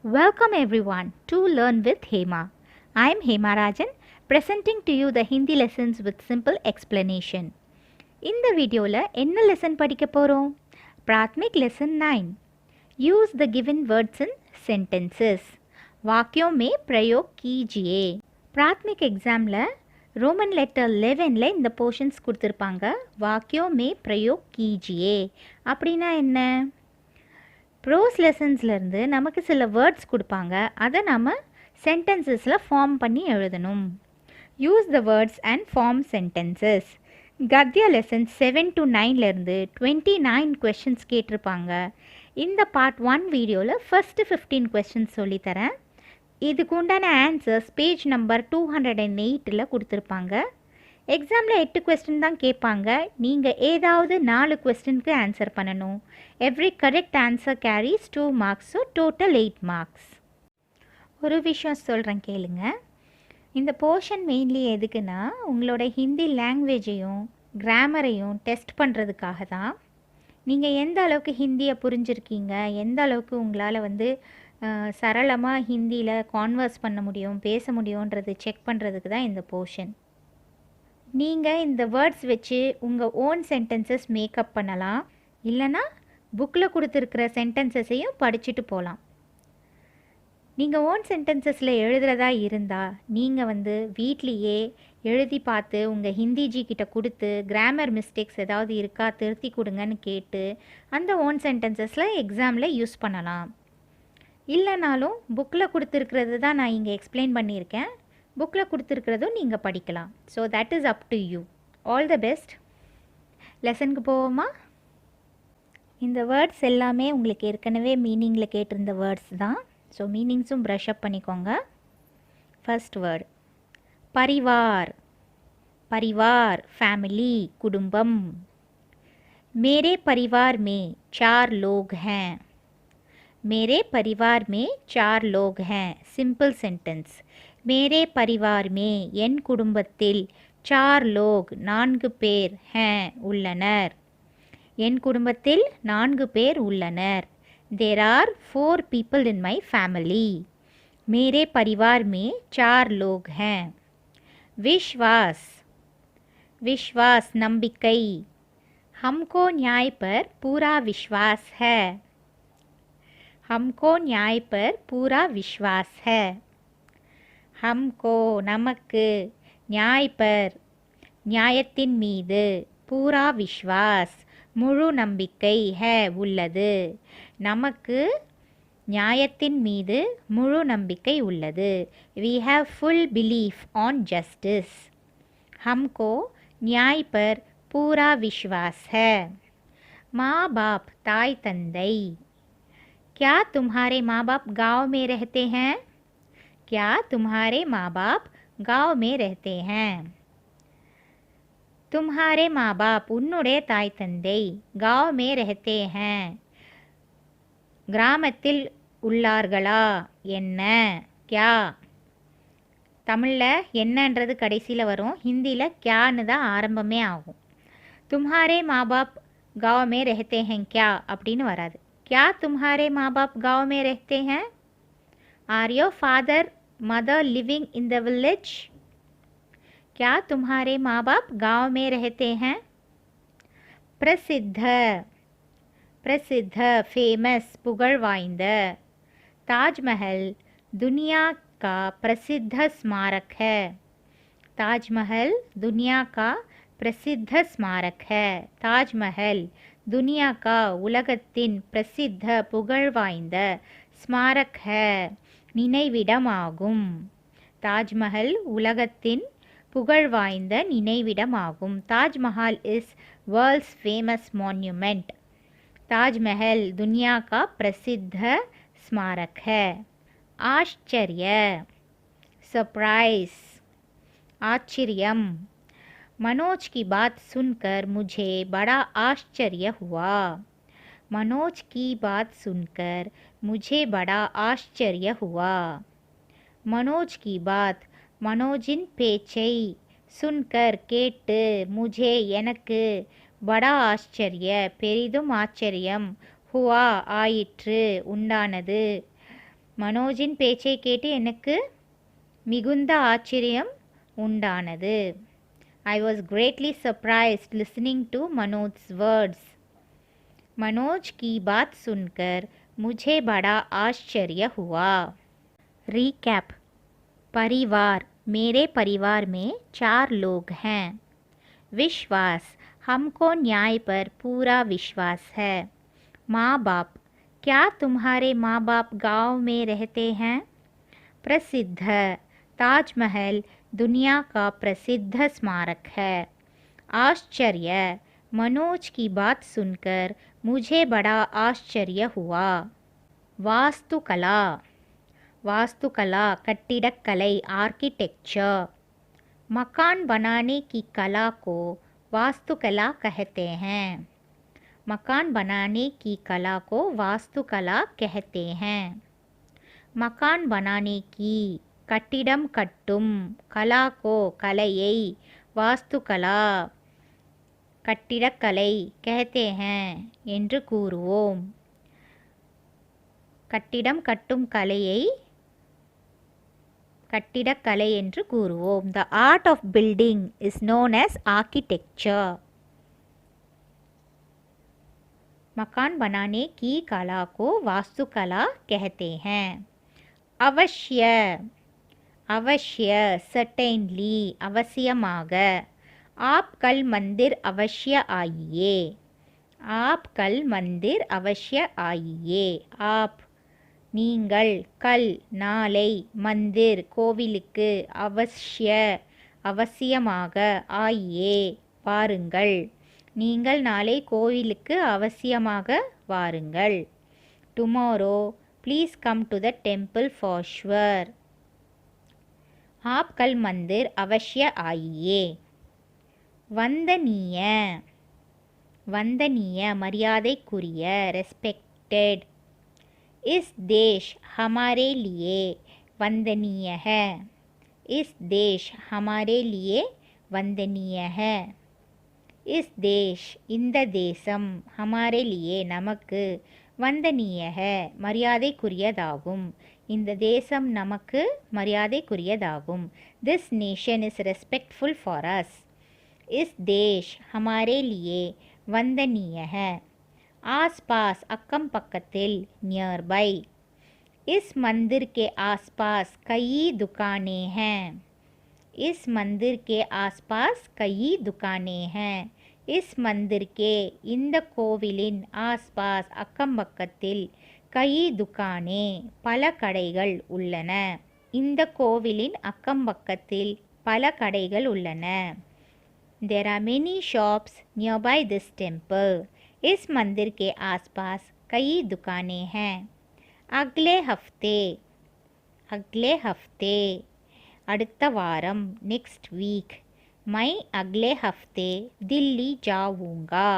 Welcome everyone to Learn with Hema. I am Hema Rajan, presenting to you the Hindi lessons with simple explanation. இந்த வீடியோவில் என்ன lesson படிக்க போகிறோம்? प्राथमिक lesson 9. Use the given words in sentences. वाक्यों में प्रयोग कीजिए. प्राथमिक एग्जामिல் ரோமன் லெட்டர் 11ல் இந்த போர்ஷன்ஸ் கொடுத்துருப்பாங்க. வாக்கியோं में प्रयोग कीजिए அப்படின்னா என்ன? ப்ரோஸ் லெசன்ஸ்லேருந்து நமக்கு சில வேர்ட்ஸ் கொடுப்பாங்க. அதை நம்ம சென்டென்சஸில் ஃபார்ம் பண்ணி எழுதணும். Use the words and form sentences. கத்யா லெசன் 7 to 9லேருந்து 29 கொஷின்ஸ் கேட்டிருப்பாங்க. இந்த பார்ட் 1 வீடியோவில் ஃபஸ்ட்டு 15 கொஷின்ஸ் சொல்லித்தரேன். இதுக்கு உண்டான ஆன்சர்ஸ் பேஜ் நம்பர் 208ல் கொடுத்துருப்பாங்க. எக்ஸாமில் 8 கொஸ்டின் தான் கேட்பாங்க. நீங்கள் ஏதாவது 4 கொஸ்டினுக்கு ஆன்சர் பண்ணணும். Every correct answer carries 2 marks, so total 8 marks. ஒரு விஷயம் சொல்கிறேன் கேளுங்க. இந்த போர்ஷன் மெயின்லி எதுக்குன்னா உங்களோட ஹிந்தி லாங்குவேஜையும் கிராமரையும் டெஸ்ட் பண்ணுறதுக்காக தான். நீங்கள் எந்த அளவுக்கு ஹிந்தியை புரிஞ்சிருக்கீங்க, எந்த அளவுக்கு உங்களால் சரளமாக ஹிந்தியில் கான்வர்ஸ் பண்ண முடியும், பேச முடியுன்றது செக் பண்ணுறதுக்கு தான் இந்த போர்ஷன். நீங்கள் இந்த வேர்ட்ஸ் வச்சு உங்கள் ஓன் சென்டென்சஸ் மேக்கப் பண்ணலாம். இல்லைனா புக்கில் கொடுத்துருக்கிற சென்டென்சஸையும் படிச்சுட்டு போகலாம். நீங்கள் ஓன் சென்டென்சஸில் எழுதுகிறதா இருந்தால் நீங்கள் வீட்லேயே எழுதி பார்த்து உங்கள் ஹிந்திஜி கிட்ட கொடுத்து கிராமர் மிஸ்டேக்ஸ் ஏதாவது இருக்கா திருத்தி கொடுங்கன்னு கேட்டு அந்த ஓன் சென்டென்சஸில் எக்ஸாமில் யூஸ் பண்ணலாம். இல்லைனாலும் புக்கில் கொடுத்துருக்கிறது தான் நான் இங்கே எக்ஸ்பிளைன் பண்ணியிருக்கேன். புக்கில் கொடுத்துருக்கிறதும் நீங்கள் படிக்கலாம். So that is up to you. All the best. லெசனுக்கு போவோமா? இந்த வேர்ட்ஸ் எல்லாமே உங்களுக்கு ஏற்கனவே மீனிங்கில் கேட்டிருந்த வேர்ட்ஸ் தான். ஸோ மீனிங்ஸும் ப்ரஷ் அப் பண்ணிக்கோங்க. First word Parivar. Parivar family, குடும்பம். मेरे परिवार में 4 लोग हैं. मेरे परिवार में 4 लोग हैं. Simple sentence. मेरे परिवार में என் குடும்பத்தில் 4 लोग 4 பேர் हैं உள்ளனர். என் குடும்பத்தில் 4 பேர் உள்ளனர். There are 4 people in my family. मेरे परिवार में 4 लोग हैं. विश्वास. विश्वास नம்பிக்கை. हमको न्याय पर पूरा विश्वास है. हमको न्याय पर पूरा विश्वास है. हमको நமக்கு, न्याय पर நியாயத்தின் மீது, பூரா விஸ்வாஸ் முழு நம்பிக்கை, है உள்ளது. நமக்கு நியாயத்தின் மீது முழு நம்பிக்கை உள்ளது. We have full belief on justice. हमको न्याय पर पूरा विश्वास है. माँ बाप ताई तंदै. क्या तुम्हारे माँ बाप गाँव में रहते हैं? क्या तुम्हारे माँ बाप गाँव में रहते हैं? तुम्हारे माँ बाप उन्नुடைய தாய் தந்தை गाँव में रहते हैं கிராமத்தில் உள்ளார்களா? என்ன? क्या தமிழில் என்னன்றது கடைசியில் வரும். ஹிந்தியில் क्याன்னு தான் ஆரம்பமே ஆகும். तुम्हारे माँ बाप गाँव में रहते हैं क्या அப்படின்னு வராது. क्या तुम्हारे माँ बाप गाँव में रहते हैं? Are your father mother living in the village? क्या तुम्हारे माँ बाप गाँव में रहते हैं? प्रसिद्ध. प्रसिद्ध फेमस पुगड़ वाइंद. ताजमहल दुनिया का प्रसिद्ध स्मारक है. ताजमहल दुनिया का प्रसिद्ध स्मारक है. ताजमहल दुनिया का உலகத்தின் பிரசித்த புகழ் வாய்ந்த ஸ்மாரக் है நினைவிடமாகும். தாஜ்மஹல் உலகத்தின் புகழ் வாய்ந்த நினைவிடமாகும். Taj Mahal is world's famous monument. Taj Mahal दुनिया का प्रसिद्ध स्मारक है. आश्चर्य. सरप्राइज. आश्चर्यम. मनोज की बात सुनकर मुझे बड़ा आश्चर्य हुआ. मनोज की बात सुनकर मुझे बड़ा आश्चर्य हुआ. मनोज की बात मनोजिन பேச்சை सुनकर கேட்டு मुझे எனக்கு बड़ा आश्चर्य பெரிதும் ஆச்சரியம் हुआ ஆயிற்று உண்டானது மனோஜின் பேச்சை கேட்டு எனக்கு மிகுந்த ஆச்சரியம் உண்டானது. I was greatly surprised listening to Manoj's words. Manoj की बात सुनकर मुझे बड़ा आश्चर्य हुआ. Recap. परिवार. मेरे परिवार में 4 लोग हैं. विश्वास. हमको न्याय पर पूरा विश्वास है. माँ बाप. क्या तुम्हारे माँ बाप गांव में रहते हैं? प्रसिद्ध. ताजमहल दुनिया का प्रसिद्ध स्मारक है. आश्चर्य. मनोज की बात सुनकर मुझे बड़ा आश्चर्य हुआ. वास्तुकला. वास्तुकला कट्टिडक्कலை आर्किटेक्चर. मकान बनाने की कला को वास्तुकला कहते हैं. मकान बनाने की कला को वास्तुकला कहते हैं. मकान बनाने की கட்டிடம் கட்டும் கலா கோ கலையை வாஸ்துகலா கட்டிடக்கலை कहते हैं என்று கூறுவோம். கட்டிடம் கட்டும் கலையை கட்டிடக்கலை என்று கூறுவோம். The art of building is known as architecture. मकान बनाने की कला को वास्तुकला कहते हैं. अवश्य. अवश्य certainly அவசியமாக. आप कल मंदिर अवश्य आइए. आप कल मंदिर अवश्य आइए. आप நீங்கள் கல் நாளை மந்திர் கோவிலுக்கு அவசிய அவசியமாக ஆயே வாருங்கள். நீங்கள் நாளை கோவிலுக்கு அவசியமாக வாருங்கள். Tomorrow please come to the temple for sure. आप कल मंदिर अवश्य आइए. वंदनीय. वंदनीय मर्यादैக்குரிய रेस्पेक्टेड. इस देश हमारे लिए वंदनीय है. इस देश हमारे लिए वंदनीय है. इस देश இந்த தேசம் हमारे लिए நமக்கு वंदनीय है மரியாதைக்குரியதாகும். இந்த தேசம் நமக்கு மரியாதைக்குரியதாகும். This nation is respectful for us. इस देश हमारे लिए वंदनीय है. आसपास अक्कम पक्कतिल नियर बाय. इस मंदिर के आसपास कई दुकानें हैं. इस मंदिर के आसपास कई दुकानें हैं. इस मंदिर के இந்த கோவிலின் ஆஸ்பாஸ் அக்கம் பக்கத்தில் கை துக்கானே பல கடைகள் உள்ளன. இந்த கோவிலின் அக்கம் பக்கத்தில் பல கடைகள் உள்ளன. There are many shops nearby this temple. इस मंदिर के आसपास कई दुकानें हैं. अगले हफ्ते. अगले हफ्ते அடுத்த வாரம் next week. मैं अगले हफ्ते दिल्ली जाऊंगा.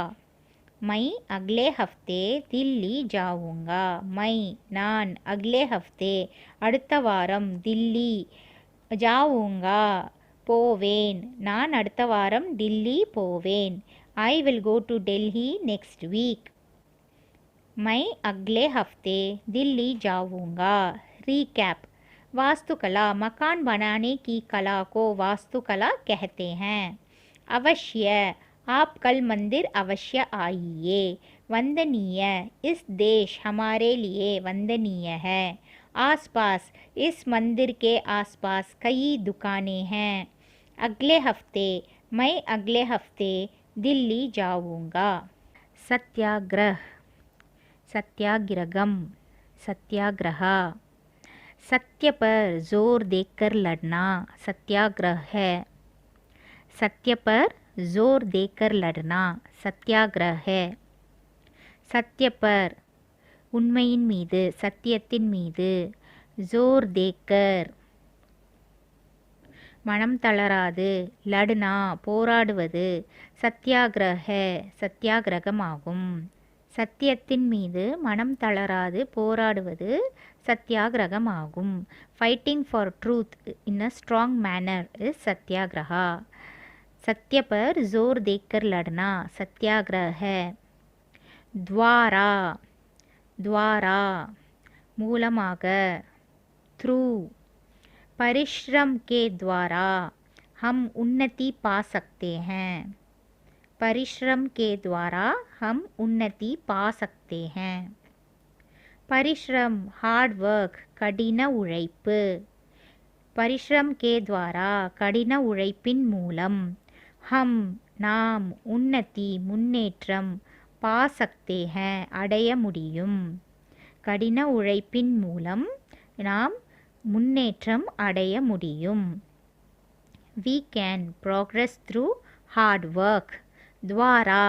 मैं अगले हफ्ते दिल्ली जाऊंगा. मैं நான் अगले हफ्ते அடுத்த வாரம் दिल्ली जाऊंगा போவேன். நான் அடுத்த வாரம் டில்லி போவேன். I will go to Delhi next week. मैं अगले हफ्ते दिल्ली जाऊंगा. Recap. वास्तुकला मकान बनाने की कला को वास्तुकला कहते हैं. अवश्य आप कल मंदिर अवश्य आइए. वंदनीय इस देश हमारे लिए वंदनीय है. आसपास इस मंदिर के आसपास कई दुकानें हैं. अगले हफ्ते मैं अगले हफ्ते दिल्ली जाऊंगा. सत्याग्रह. सत्याग्रहम. सत्याग्रह. सत्य पर जोर देकर लड़ना सत्याग्रह है. सत्य पर जोर देकर लड़ना सत्याग्रह है. सत्य पर உண்மையின் மீது சத்தியத்தின் மீது ஜோர் தேக்கர் மனம் தளராது லடுனா போராடுவது சத்தியாகிரக சத்தியாகிரகமாகும். சத்தியத்தின் மீது மனம் தளராது போராடுவது சத்தியாகிரகமாகும். Fighting for truth in a strong manner is satyagraha. सत्य पर जोर देकर लड़ना सत्याग्रह है. द्वारा. द्वारा மூலமாக through. परिश्रम के द्वारा हम उन्नति पा सकते हैं. परिश्रम के द्वारा हम उन्नति पा सकते हैं. परिश्रम हार्ड वर्क கடின உழைப்பு. परिश्रम के द्वारा கடின உழைப்பின் மூலம் हम நாம் உன்னதி முன்னேற்றம் பா सकते हैं அடைய முடியும். கடின உழைப்பின் மூலம் நாம் முன்னேற்றம் அடைய முடியும். We can progress through hard work. द्वारा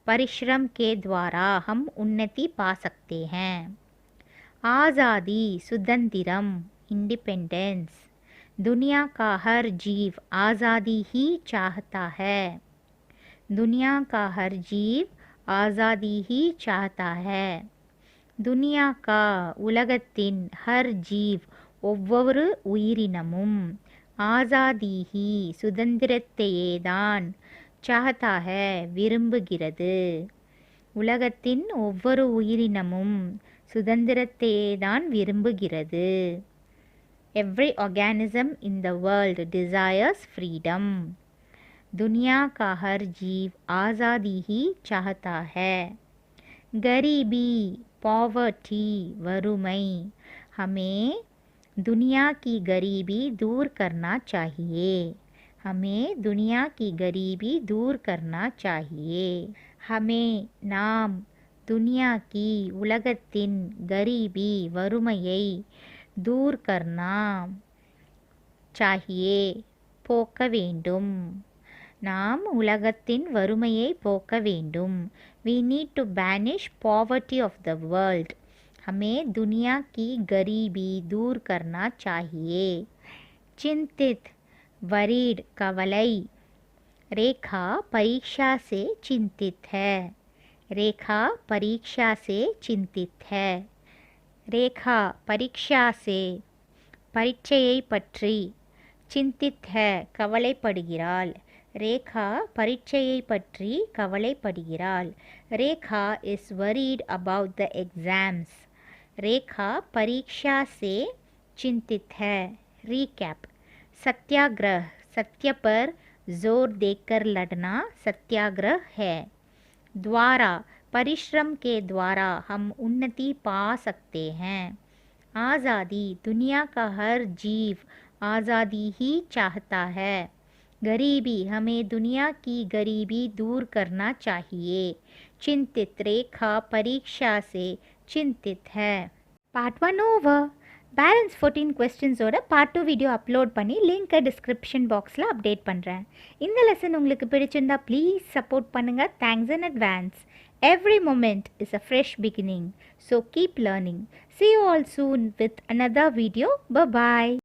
परिश्रम के द्वारा हम उन्नति पा सकते हैं. आज़ादी सुतंत्रम इंडिपेंडेंस. दुनिया का हर जीव आज़ादी ही चाहता है. दुनिया का हर जीव आज़ादी ही चाहता है. दुनिया का உலகத்தின் ஹர் ஜீவ் ஒவ்வொரு உயிரினமும் ஆசாதி ஹி சுதந்திரத்தையே தான் சாஹதா ஹை விரும்புகிறது. உலகத்தின் ஒவ்வொரு உயிரினமும் சுதந்திரத்தையே தான் விரும்புகிறது. Every organism in the world desires freedom. दुनिया का हर जीव आज़ादी ही चाहता है. गरीबी पॉवर्टी वरुमै. हमें दुनिया की गरीबी दूर करना चाहिए. हमें दुनिया की गरीबी दूर करना चाहिए. हमें நாம் दुनिया की உலகத்தின் गरीबी வறுமையை दूर करना चाहिए போக்க வேண்டும். நாம் உலகத்தின் வறுமையை போக்க வேண்டும். We need to banish poverty of the world. हमें दुनिया की गरीबी दूर करना चाहिए. चिंतित वरीड कवलाई. रेखा परीक्षा से चिंतित है. रेखा परीक्षा से चिंतित है. रेखा परीक्षा से परीक्षையை பற்றி चिंतित है கவலைப்படுகிறாள். ரேகா பரீட்சையை பற்றி கவலைப்படுகிறாள். Rekha is worried about the exams. रेखा परीक्षा से चिंतित है. recap. सत्याग्रह सत्य पर जोर देकर लड़ना सत्याग्रह है. द्वारा परिश्रम के द्वारा हम उन्नति पा सकते हैं. आज़ादी दुनिया का हर जीव आज़ादी ही चाहता है. गरीबी हमें दुनिया की गरीबी दूर करना चाहिए. चिंतित रेखा परीक्षा से चिंतित है. Part 1 over. பேலன்ஸ் 14 கொஸ்டின்ஸோட பார்ட் 2 வீடியோ அப்லோட் பண்ணி லிங்க்கை டிஸ்கிரிப்ஷன் பாக்ஸில் அப்டேட் பண்ணுறேன். இந்த லெசன் உங்களுக்கு பிடிச்சிருந்தா ப்ளீஸ் சப்போர்ட் பண்ணுங்கள். Thanks in advance. Every moment is a fresh beginning. So keep learning. See you all soon with another video. Bye-bye.